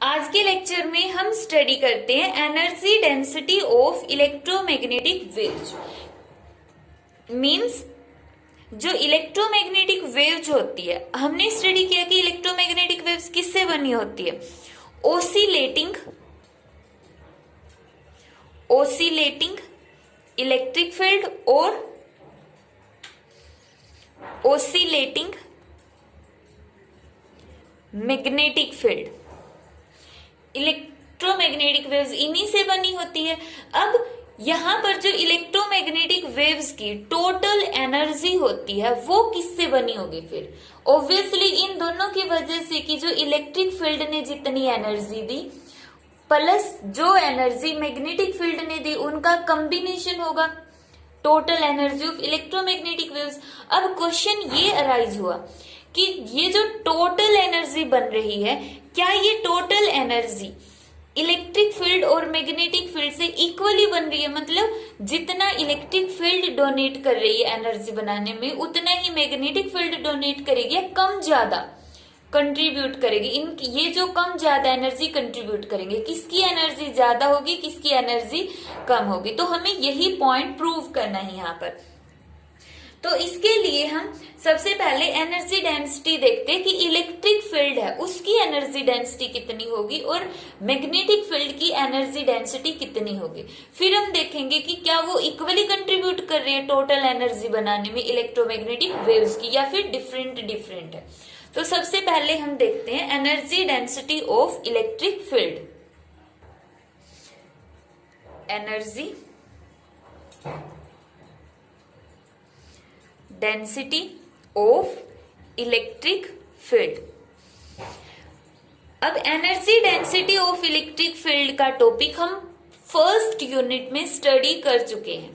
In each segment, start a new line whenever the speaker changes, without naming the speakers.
आज के लेक्चर में हम स्टडी करते हैं energy density of electromagnetic waves. Means जो इलेक्ट्रोमैग्नेटिक वेव्स होती है, हमने स्टडी किया कि इलेक्ट्रोमैग्नेटिक वेव्स किससे बनी होती है। ओसिलेटिंग इलेक्ट्रिक फील्ड और oscillating magnetic field. Electromagnetic waves इन्हीं से बनी होती है। अब यहां पर जो इलेक्ट्रोमैग्नेटिक वेव्स की टोटल एनर्जी होती है वो किससे बनी होगी? फिर ऑब्वियसली इन दोनों की वजह से कि जो इलेक्ट्रिक फील्ड ने जितनी एनर्जी दी प्लस जो एनर्जी मैग्नेटिक फील्ड ने दी, उनका कॉम्बिनेशन होगा total energy of electromagnetic waves. अब क्वेश्चन ये अराइज हुआ कि ये जो टोटल एनर्जी बन रही है, क्या ये टोटल एनर्जी इलेक्ट्रिक फील्ड और मैग्नेटिक फील्ड से इक्वली बन रही है? मतलब जितना इलेक्ट्रिक फील्ड डोनेट कर रही है एनर्जी बनाने में, उतना ही मैग्नेटिक फील्ड डोनेट करेगी या कम ज्यादा कंट्रीब्यूट करेगी? ये जो कम ज्यादा एनर्जी कंट्रीब्यूट करेंगे, किसकी एनर्जी ज्यादा होगी, किसकी एनर्जी कम होगी? तो हमें यही पॉइंट प्रूव करना है यहाँ पर। तो इसके लिए हम सबसे पहले एनर्जी डेंसिटी देखते हैं कि इलेक्ट्रिक फील्ड है उसकी एनर्जी डेंसिटी कितनी होगी और मैग्नेटिक फील्ड की एनर्जी डेंसिटी कितनी होगी। फिर हम देखेंगे कि क्या वो इक्वली कंट्रीब्यूट कर रही है टोटल एनर्जी बनाने में इलेक्ट्रोमैग्नेटिक वेव्स की, या फिर डिफरेंट है। तो सबसे पहले हम देखते हैं energy density of electric field. Energy density of electric field. अब energy density of electric field का टॉपिक हम फर्स्ट यूनिट में स्टडी कर चुके हैं,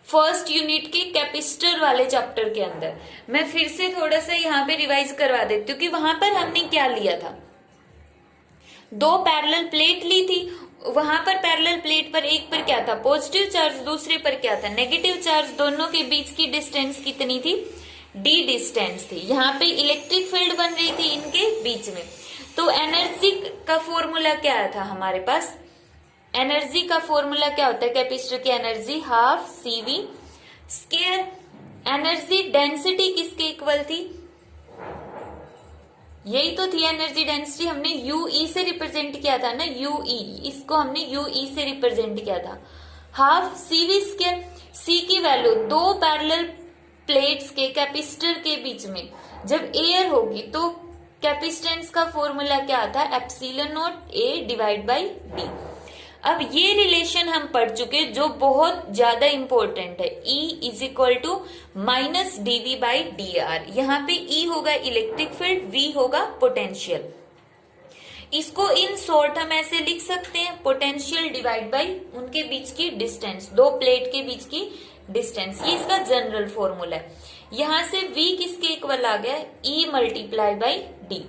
फर्स्ट यूनिट के कैपेसिटर वाले चैप्टर के अंदर। मैं फिर से थोड़ा सा यहाँ पे रिवाइज करवा देती हूँ कि वहां पर हमने क्या लिया था। दो पैरेलल प्लेट ली थी, वहां पर पैरेलल प्लेट पर एक पर क्या था पॉजिटिव चार्ज, दूसरे पर क्या था नेगेटिव चार्ज। दोनों के बीच की डिस्टेंस कितनी थी? d डिस्टेंस थी। यहाँ पे इलेक्ट्रिक फील्ड बन रही थी इनके बीच में। तो एनर्जी का फॉर्मूला क्या था हमारे पास? एनर्जी का फॉर्मूला क्या होता है कैपेसिटर की energy? Half CV square. Energy density किसके इक्वल थी? यही तो थी एनर्जी डेंसिटी, हमने UE से रिप्रेजेंट किया था ना, UE, इसको हमने UE से रिप्रेजेंट किया था। Half CV square. C की वैल्यू दो पैरेलल प्लेट्स के कैपेसिटर के बीच में जब एयर होगी तो कैपेसिटेंस का फॉर्मूला क्या आता है? Epsilon not A divide by D। अब ये रिलेशन हम पढ़ चुके जो बहुत ज्यादा इंपॉर्टेंट है। E is equal to minus dV by dr। यहाँ पे E होगा इलेक्ट्रिक फील्ड, V होगा पोटेंशियल। इसको इन शॉर्ट हम ऐसे लिख सकते हैं, पोटेंशियल डिवाइड बाई उनके बीच की डिस्टेंस, दो प्लेट के बीच की डिस्टेंस। ये इसका जनरल फॉर्मूला है। यहाँ से V किसके इक्वल आ गया? E multiply by D।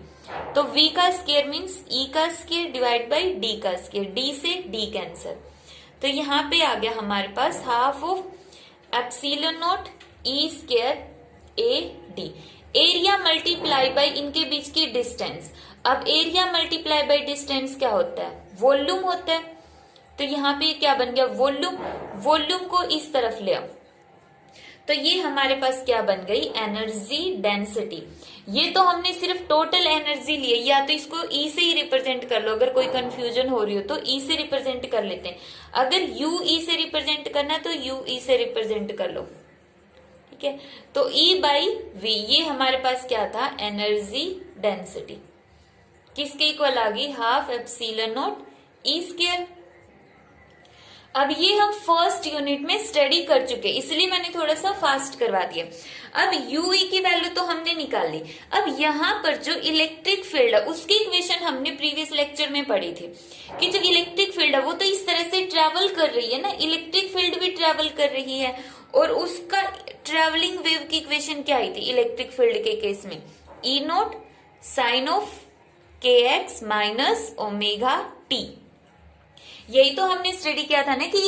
तो V का स्क्वायर मीन्स E का स्क्वायर डिवाइड बाई D का स्क्वायर, D से D कैंसर। तो यहाँ पे आ गया हमारे पास half of epsilon naught E square AD। Area multiply by इनके बीच की डिस्टेंस। अब एरिया मल्टीप्लाई बाई डिस्टेंस क्या होता है? वॉल्यूम होता है। तो यहाँ पे क्या बन गया? वॉल्यूम। वॉल्यूम को इस तरफ ले आओ तो ये हमारे पास क्या बन गई? Energy density. ये तो हमने सिर्फ टोटल एनर्जी ली है, या तो इसको E से ही रिप्रेजेंट कर लो, अगर कोई कंफ्यूजन हो रही हो तो E से रिप्रेजेंट कर लेते हैं। अगर UE से रिप्रेजेंट करना तो UE से रिप्रेजेंट कर लो, ठीक है। तो E बाई V, ये हमारे पास क्या था? एनर्जी डेंसिटी किसके इक्वल आ गई? Half epsilon naught E square. अब ये हम फर्स्ट यूनिट में स्टडी कर चुके, इसलिए मैंने थोड़ा सा फास्ट करवा दिया। अब UE की वैल्यू तो हमने निकाल ली। अब यहाँ पर जो इलेक्ट्रिक फील्ड है उसकी इक्वेशन हमने प्रीवियस लेक्चर में पढ़ी थी कि जो इलेक्ट्रिक फील्ड है वो तो इस तरह से ट्रेवल कर रही है ना, इलेक्ट्रिक फील्ड भी ट्रेवल कर रही है। और उसका ट्रेवलिंग वेव की इक्वेशन क्या आई थी इलेक्ट्रिक फील्ड के केस में? E naught sine of kx minus omega t। यही तो हमने स्टडी किया था ना कि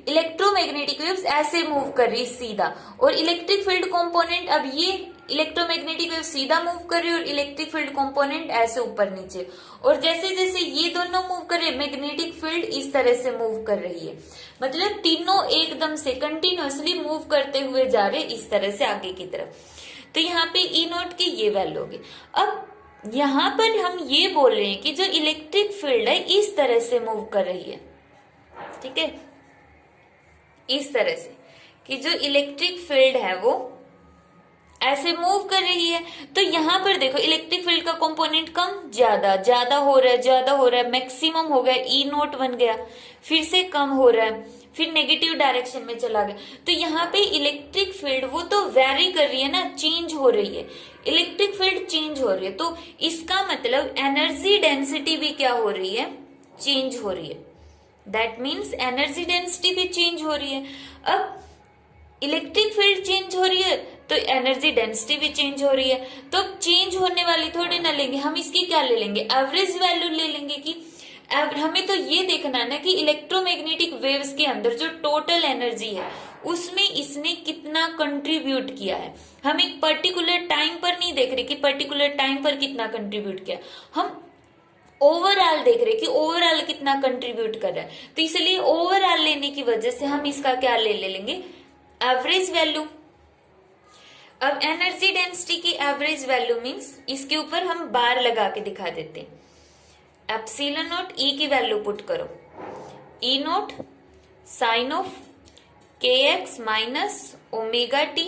इलेक्ट्रोमैग्नेटिक वेव्स ऐसे मूव कर रही सीधा, और इलेक्ट्रिक फील्ड कंपोनेंट, अब ये इलेक्ट्रोमैग्नेटिक वेव सीधा मूव कर रही है और इलेक्ट्रिक फील्ड कंपोनेंट ऐसे ऊपर नीचे। और जैसे जैसे ये दोनों मूव कर रहे हैं, मैग्नेटिक फील्ड इस तरह से मूव कर रही है, मतलब तीनों एकदम से कंटिन्यूअसली मूव करते हुए जा रहे इस तरह से आगे की तरफ। तो यहाँ पे ई नॉट की ये वैल्यू होगी। अब यहाँ पर हम ये बोल रहे हैं कि जो इलेक्ट्रिक फील्ड है इस तरह से मूव कर रही है, ठीक है, इस तरह से कि जो इलेक्ट्रिक फील्ड है वो ऐसे मूव कर रही है। तो यहाँ पर देखो इलेक्ट्रिक फील्ड का कंपोनेंट कम ज्यादा ज्यादा हो रहा है, ज्यादा हो रहा है, मैक्सिमम हो गया, ई नोट बन गया, फिर से कम हो रहा है, फिर नेगेटिव डायरेक्शन में चला गया। तो यहाँ पे इलेक्ट्रिक फील्ड वो तो वेरी कर रही है ना, चेंज हो रही है, इलेक्ट्रिक फील्ड चेंज हो रही है, तो इसका मतलब एनर्जी डेंसिटी भी क्या हो रही है, चेंज हो रही है। दैट मीन्स एनर्जी डेंसिटी भी चेंज हो रही है। अब इलेक्ट्रिक फील्ड चेंज हो रही है तो एनर्जी डेंसिटी भी चेंज हो रही है। तो चेंज होने वाली थोड़ी ना लेंगे हम, इसकी क्या ले लेंगे, एवरेज वैल्यू ले लेंगे। कि हमें तो ये देखना ना कि इलेक्ट्रोमैग्नेटिक वेव्स के अंदर जो टोटल एनर्जी है उसमें इसने कितना कंट्रीब्यूट किया है। हम एक पर्टिकुलर टाइम पर नहीं देख रहे कि पर्टिकुलर टाइम पर कितना कंट्रीब्यूट किया, हम ओवरऑल देख रहे कि ओवरऑल कितना कंट्रीब्यूट कर रहा है। तो इसलिए ओवरऑल लेने की वजह से हम इसका क्या ले लेंगे, एवरेज वैल्यू। अब एनर्जी डेंसिटी की एवरेज वैल्यू मींस इसके ऊपर हम बार लगा के दिखा देते हैं। एप्सिलॉन नॉट ई की वैल्यू पुट करो, ई नॉट साइन ऑफ के एक्स माइनस ओमेगा टी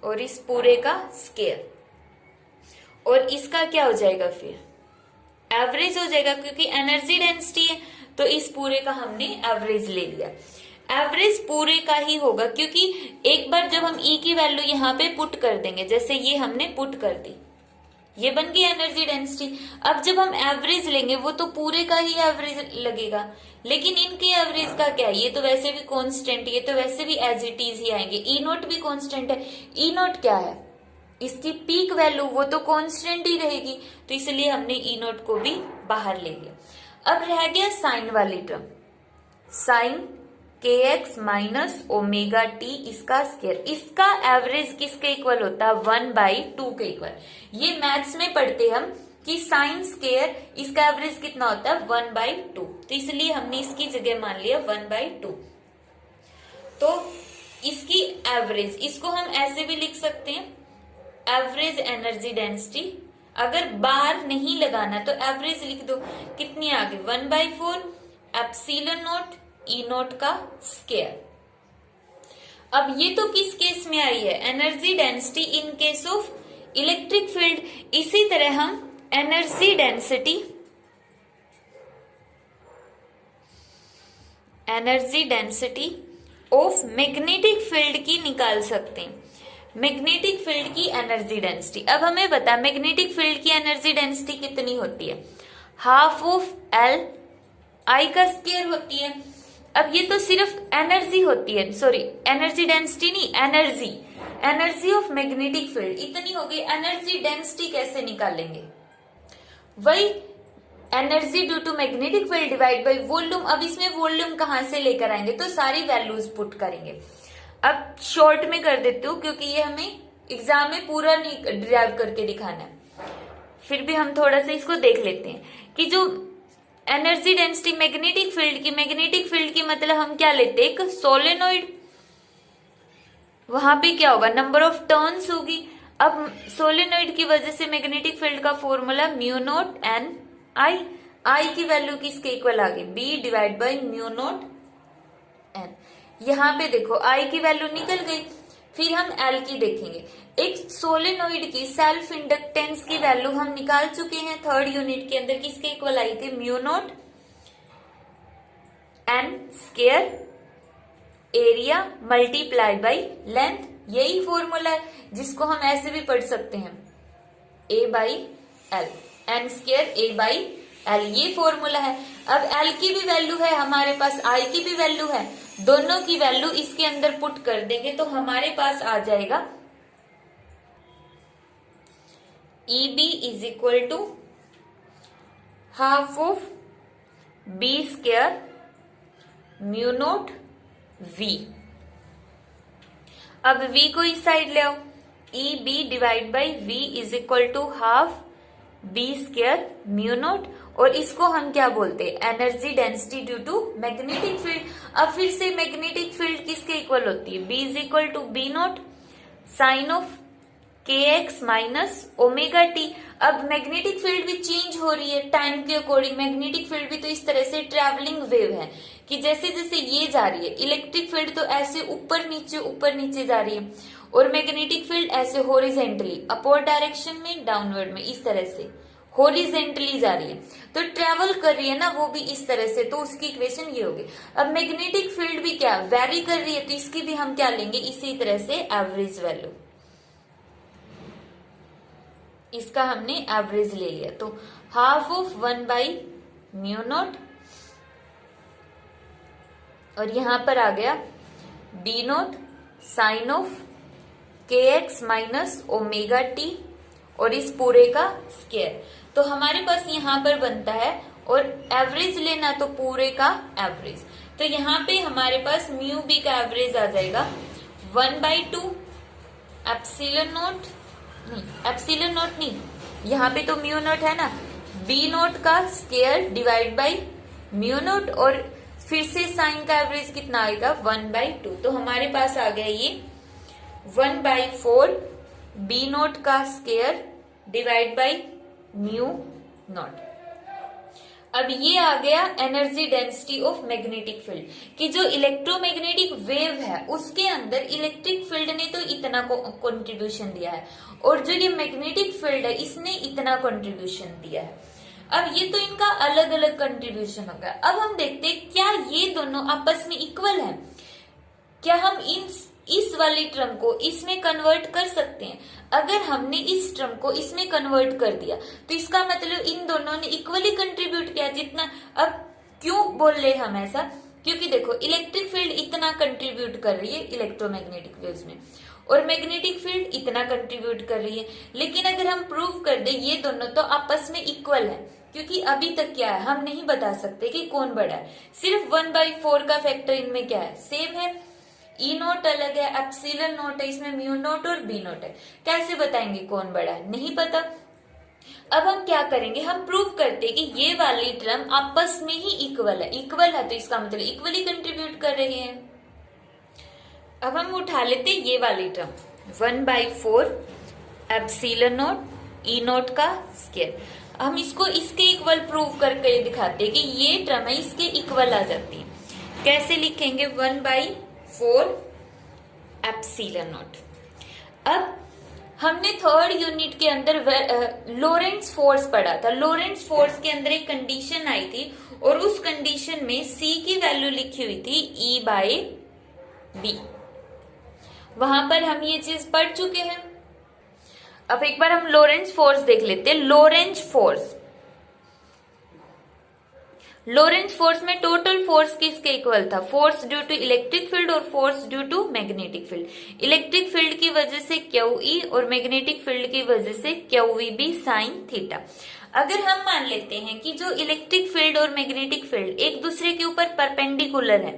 और इस पूरे का स्केयर, और इसका क्या हो जाएगा फिर एवरेज हो जाएगा, क्योंकि एनर्जी डेंसिटी है तो इस पूरे का हमने एवरेज ले लिया। एवरेज पूरे का ही होगा क्योंकि एक बार जब हम ई की वैल्यू यहाँ पे पुट कर देंगे, जैसे ये हमने पुट कर दी, ये बन गई एनर्जी डेंसिटी। अब जब हम एवरेज लेंगे वो तो पूरे का ही एवरेज लगेगा, लेकिन इनके एवरेज का क्या है, ये तो वैसे भी कांस्टेंट, ये तो वैसे भी एज इट इज ही आएंगे। ई नोट भी कांस्टेंट है, ई नोट क्या है, इसकी पीक वैल्यू वो तो कांस्टेंट ही रहेगी, तो इसलिए हमने ई नोट को भी बाहर ले लिया। अब रह गया साइन वाली टर्म, साइन के एक्स माइनस ओमेगा टी इसका स्केयर, इसका एवरेज किसके इक्वल होता है, 1/2 के इक्वल। ये मैथ्स में पढ़ते हम कि साइन स्केयर इसका एवरेज कितना होता है 1/2, तो इसलिए हमने इसकी जगह मान लिया 1/2। तो इसकी एवरेज, इसको हम ऐसे भी लिख सकते हैं एवरेज एनर्जी डेंसिटी। अगर बार नहीं लगाना तो एवरेज लिख दो, कितनी आ गई 1/4 एप्सिलॉन नॉट ई नोट का स्केयर। अब ये तो किस केस में आई है, energy density in case of electric field. इसी तरह हम energy density of magnetic field की निकाल सकते हैं, मैग्नेटिक फील्ड की एनर्जी डेंसिटी। अब हमें बता मैग्नेटिक फील्ड की एनर्जी डेंसिटी कितनी होती है, हाफ ऑफ एल आई का स्केयर होती है। अब ये तो सिर्फ एनर्जी होती है, सॉरी एनर्जी डेंसिटी नहीं, एनर्जी ऑफ मैग्नेटिक फील्ड इतनी हो गई। एनर्जी डेंसिटी कैसे निकालेंगे, वही energy due to magnetic field divide by volume. अब इसमें वॉल्यूम कहां से लेकर आएंगे, तो सारी वैल्यूज पुट करेंगे। अब शॉर्ट में कर देती हूँ क्योंकि ये हमें एग्जाम में पूरा नहीं डिराइव करके दिखाना है, फिर भी हम थोड़ा सा इसको देख लेते हैं कि जो एनर्जी डेंसिटी मैग्नेटिक फील्ड की मतलब हम क्या लेते हैं, एक सोलेनोइड, वहां पे क्या होगा नंबर ऑफ टर्न्स होगी। अब सोलेनोइड की वजह से मैग्नेटिक फील्ड का formula mu naught N I की वैल्यू किसके इक्वल आ गई, B divide by mu naught N. यहाँ पे देखो आई की वैल्यू निकल गई, फिर हम एल की देखेंगे। एक सोलेनोइड की सेल्फ इंडक्टेंस की वैल्यू हम निकाल चुके हैं थर्ड यूनिट के अंदर, किसके इक्वल आई थी, mu naught N square area multiply by length. यही फॉर्मूला है जिसको हम ऐसे भी पढ़ सकते हैं, A by L, N square A by L, ये फॉर्मूला है। अब एल की भी वैल्यू है हमारे पास, आई की भी वैल्यू है, दोनों की वैल्यू इसके अंदर पुट कर देंगे तो हमारे पास आ जाएगा EB is equal to half of B square mu naught V। अब V को इस साइड ले आओ, EB divide by V is equal to half B square mu naught, और इसको हम क्या बोलते हैं, energy density due to magnetic field. अब फिर से मैग्नेटिक फील्ड किसके इक्वल होती है, B is equal to B naught sine of kx minus omega T. अब मैग्नेटिक फील्ड भी चेंज हो रही है टाइम के अकॉर्डिंग। मैग्नेटिक फील्ड भी तो इस तरह से ट्रैवलिंग वेव है कि जैसे जैसे ये जा रही है, इलेक्ट्रिक फील्ड तो ऐसे ऊपर नीचे जा रही है, और मैग्नेटिक फील्ड ऐसे हॉरिजेंटली अपवर्ड डायरेक्शन में, डाउनवर्ड में, इस तरह से हॉरिजेंटली जा रही है। तो ट्रेवल कर रही है ना वो भी इस तरह से, तो उसकी इक्वेशन ये होगी। अब मैग्नेटिक फील्ड भी क्या वेरी कर रही है, तो इसकी भी हम क्या लेंगे, इसी तरह से एवरेज वैल्यू, इसका हमने एवरेज ले लिया। तो हाफ ऑफ 1/μ0, और यहां पर आ गया B0 sine of kx minus omega T, और इस पूरे का स्क्वायर। तो हमारे पास यहां पर बनता है, और एवरेज लेना तो पूरे का एवरेज। तो यहां पे हमारे पास म्यू बी का एवरेज आ जाएगा 1/2 एप्सिलॉन नॉट, नहीं एप्सिलॉन नॉट नहीं, यहाँ पे तो म्यू नॉट है ना, बी नॉट का square divide by mu not, और फिर से साइन का एवरेज कितना आएगा 1/2। तो हमारे पास आ गया ये 1/4 बी नॉट का square divide by mu naught. अब ये आ गया energy density of magnetic field कि जो इलेक्ट्रोमैग्नेटिक वेव है उसके अंदर इलेक्ट्रिक फील्ड ने तो इतना कंट्रीब्यूशन दिया है, और जो ये मैग्नेटिक फील्ड है इसने इतना कंट्रीब्यूशन दिया है। अब ये तो इनका अलग अलग कंट्रीब्यूशन होगा। अब हम देखते हैं क्या ये दोनों आपस में इक्वल है, क्या हम इस वाली टर्म को इसमें कन्वर्ट कर सकते हैं। अगर हमने इस टर्म को इसमें कन्वर्ट कर दिया तो इसका मतलब इन दोनों ने इक्वली कंट्रीब्यूट किया जितना। अब क्यों बोल रहे हम ऐसा, क्योंकि देखो इलेक्ट्रिक फील्ड इतना कंट्रीब्यूट कर रही है इलेक्ट्रोमैग्नेटिक वेव्स में, और मैग्नेटिक फील्ड इतना कंट्रीब्यूट कर रही है। लेकिन अगर हम प्रूव कर दे ये दोनों तो आपस में इक्वल है, क्योंकि अभी तक क्या है हम नहीं बता सकते कि कौन बड़ा है। सिर्फ 1/4 का फैक्टर इनमें क्या है, सेम है। ई नोट अलग है, एप्सिलॉन नोट है, इसमें म्यू नोट और बी नोट है। कैसे बताएंगे कौन बड़ा है, नहीं पता। अब हम क्या करेंगे, हम प्रूव करते हैं कि ये वाली टर्म आपस में ही इक्वल है। इक्वल है तो इसका मतलब इक्वली कंट्रीब्यूट कर रही है। अब हम उठा लेते हैं ये वाली टर्म 1/4 एप्सिलॉन नोट ई नोट का स्क्वायर। हम इसको इसके इक्वल प्रूव करके दिखाते हैं कि ये टर्म है इसके इक्वल आ जाती है। कैसे लिखेंगे, 1/4 एप्सिलॉन नोट। अब हमने थर्ड यूनिट के अंदर लोरेंट्ज फोर्स पढ़ा था। लोरेंट्ज फोर्स के अंदर एक कंडीशन आई थी, और उस कंडीशन में C की वैल्यू लिखी हुई थी E/B। वहां पर हम ये चीज पढ़ चुके हैं। अब एक बार हम लोरेंट्ज फोर्स देख लेते हैं। लोरेंट्ज फोर्स में टोटल फोर्स किसके इक्वल था, force due to electric field और force due to magnetic field. Electric field की वजह से QE और मैग्नेटिक फील्ड की वजह से QVB साइन थीटा। अगर हम मान लेते हैं कि जो इलेक्ट्रिक फील्ड और मैग्नेटिक फील्ड एक दूसरे के ऊपर परपेंडिकुलर है,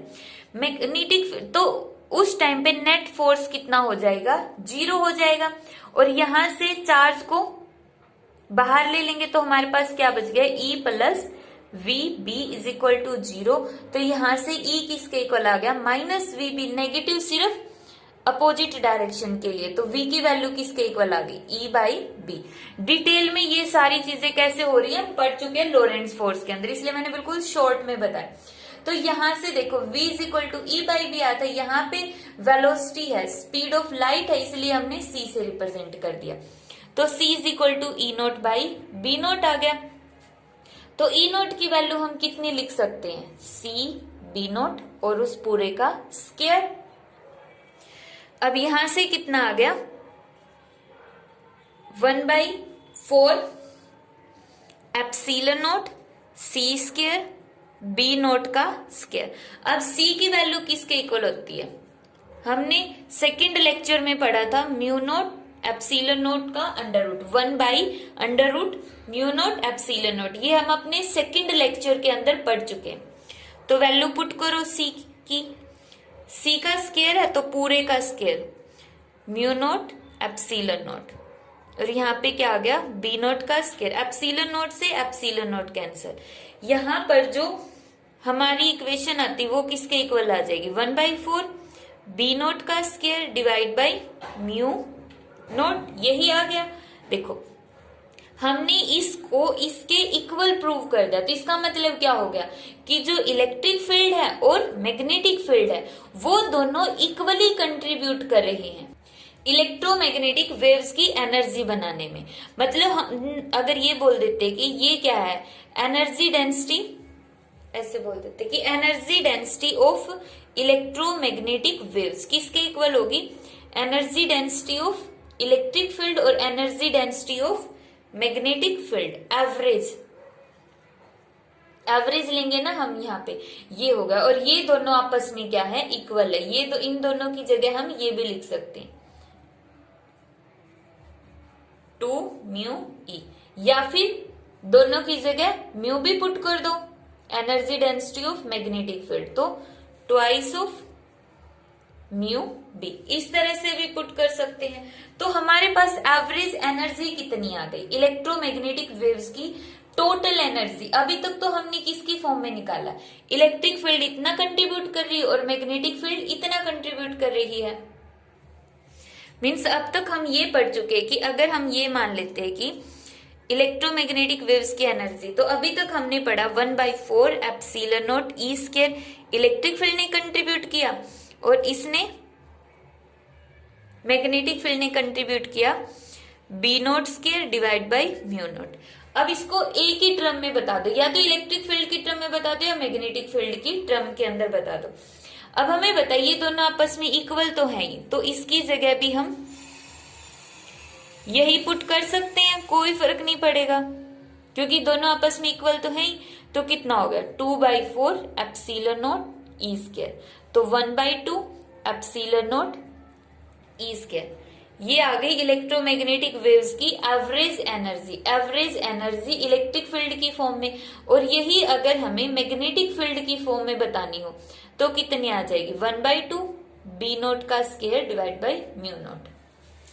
मैग्नेटिक तो उस टाइम पे नेट फोर्स कितना हो जाएगा, 0 हो जाएगा। और यहां से चार्ज को बाहर ले लेंगे तो हमारे पास क्या बच गया, E+VB इज इक्वल टू 0। तो यहां से E किसके इक्वल आ गया, -VB, नेगेटिव सिर्फ अपोजिट डायरेक्शन के लिए। तो V की वैल्यू किसके इक्वल आ गई, E/B। डिटेल में ये सारी चीजें कैसे हो रही है पढ़ चुके हैं लोरेंट्ज फोर्स के अंदर, इसलिए मैंने बिल्कुल शॉर्ट में बताया। तो यहां से देखो V is equal to E/B आता है। यहाँ पे वेलोसिटी है, स्पीड ऑफ लाइट है, इसलिए हमने C से रिप्रेजेंट कर दिया। तो C is equal to E0/B naught आ गया। तो E नोट की वैल्यू हम कितनी लिख सकते हैं, C/B नोट और उस पूरे का स्क्वायर। अब यहां से कितना आ गया, 1/4 epsilon naught C square B naught का स्क्वायर। अब C की वैल्यू किसके इक्वल होती है, हमने सेकंड लेक्चर में पढ़ा था, म्यू नोट एप्सिलॉन नोट का अंडर रूट, 1/√म्यू नोट एप्सिलॉन नोट। ये हम अपने सेकंड लेक्चर के अंदर पढ़ चुके हैं। तो वैल्यू पुट करो C की, C का स्क्वायर है तो पूरे का square, mu naught epsilon note और यहाँ पे क्या आ गया, बी नॉट का स्क्वायर, एप्सिलॉन नॉट से एप्सिलॉन नॉट कैंसिल। यहाँ पर जो हमारी इक्वेशन आती वो किसके इक्वल आ जाएगी, 1/4 बी नॉट का square divide by mu not, यही आ गया। देखो हमने इसको इसके इक्वल प्रूव कर दिया, तो इसका मतलब क्या हो गया कि जो इलेक्ट्रिक फील्ड है और मैग्नेटिक फील्ड है वो दोनों इक्वली कंट्रीब्यूट कर रहे हैं इलेक्ट्रोमैग्नेटिक वेव्स की एनर्जी बनाने में। मतलब हम अगर ये बोल देते कि ये क्या है, एनर्जी डेंसिटी, ऐसे बोल देते कि energy density of electromagnetic waves किसके इक्वल होगी, energy density of electric field और energy density of magnetic field, average लेंगे ना हम यहाँ पे, ये होगा। और ये दोनों आपस में क्या है, इक्वल है। ये तो इन दोनों की जगह हम ये भी लिख सकते हैं 2 म्यू ई, या फिर दोनों की जगह म्यू भी पुट कर दो, energy density of magnetic field, तो ट्वाइस ऑफ म्यू बी, इस तरह से भी पुट कर सकते हैं। तो हमारे पास एवरेज एनर्जी कितनी आ गई इलेक्ट्रोमैग्नेटिक वेव्स की, टोटल एनर्जी। अभी तक तो हमने किसकी फॉर्म में निकाला, इलेक्ट्रिक फील्ड इतना कंट्रीब्यूट कर रही है और मैग्नेटिक फील्ड इतना कंट्रीब्यूट कर रही है। मीन्स अब तक हम ये पढ़ चुके हैं कि अगर हम ये मान लेते हैं कि इलेक्ट्रोमैग्नेटिक वेव्स की एनर्जी, तो अभी तक हमने पढ़ा 1/4 epsilon naught E square, electric field ने कंट्रीब्यूट किया और इसने मैग्नेटिक फील्ड ने कंट्रीब्यूट किया B naught square divide by mu naught. अब इसको एक ही टर्म में बता दो, या तो इलेक्ट्रिक फील्ड की टर्म में बता दो या मैग्नेटिक फील्ड की टर्म के अंदर बता दो। अब हमें बताइए दोनों आपस में इक्वल तो है ही, तो इसकी जगह भी हम यही पुट कर सकते हैं, कोई फर्क नहीं पड़ेगा क्योंकि दोनों आपस में इक्वल तो है ही। तो कितना हो गया 2/4 एप्सिलॉन नॉट ई स्क्वायर, तो 1/2 एप्सिलॉन नॉट ई स्क्वायर। ये आ गई इलेक्ट्रोमैग्नेटिक वेव्स की average energy, average energy electric field की फॉर्म में। और यही अगर हमें मैग्नेटिक फील्ड की फॉर्म में बतानी हो तो कितनी आ जाएगी 1/2 बी नॉट का square divide by mu not.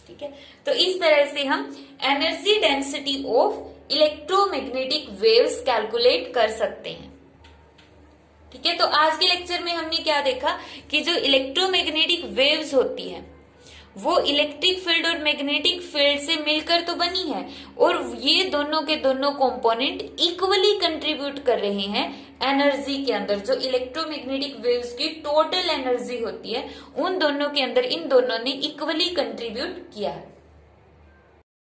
ठीक है, तो इस तरह से हम energy density of electromagnetic waves calculate कर सकते हैं। ठीक है, तो आज के लेक्चर में हमने क्या देखा कि जो इलेक्ट्रोमैग्नेटिक वेव्स होती है वो इलेक्ट्रिक फील्ड और मैग्नेटिक फील्ड से मिलकर तो बनी है और ये दोनों के दोनों कंपोनेंट इक्वली कंट्रीब्यूट कर रहे हैं एनर्जी के अंदर। जो इलेक्ट्रोमैग्नेटिक वेव्स की टोटल एनर्जी होती है उन दोनों के अंदर इन दोनों ने इक्वली कंट्रीब्यूट किया है।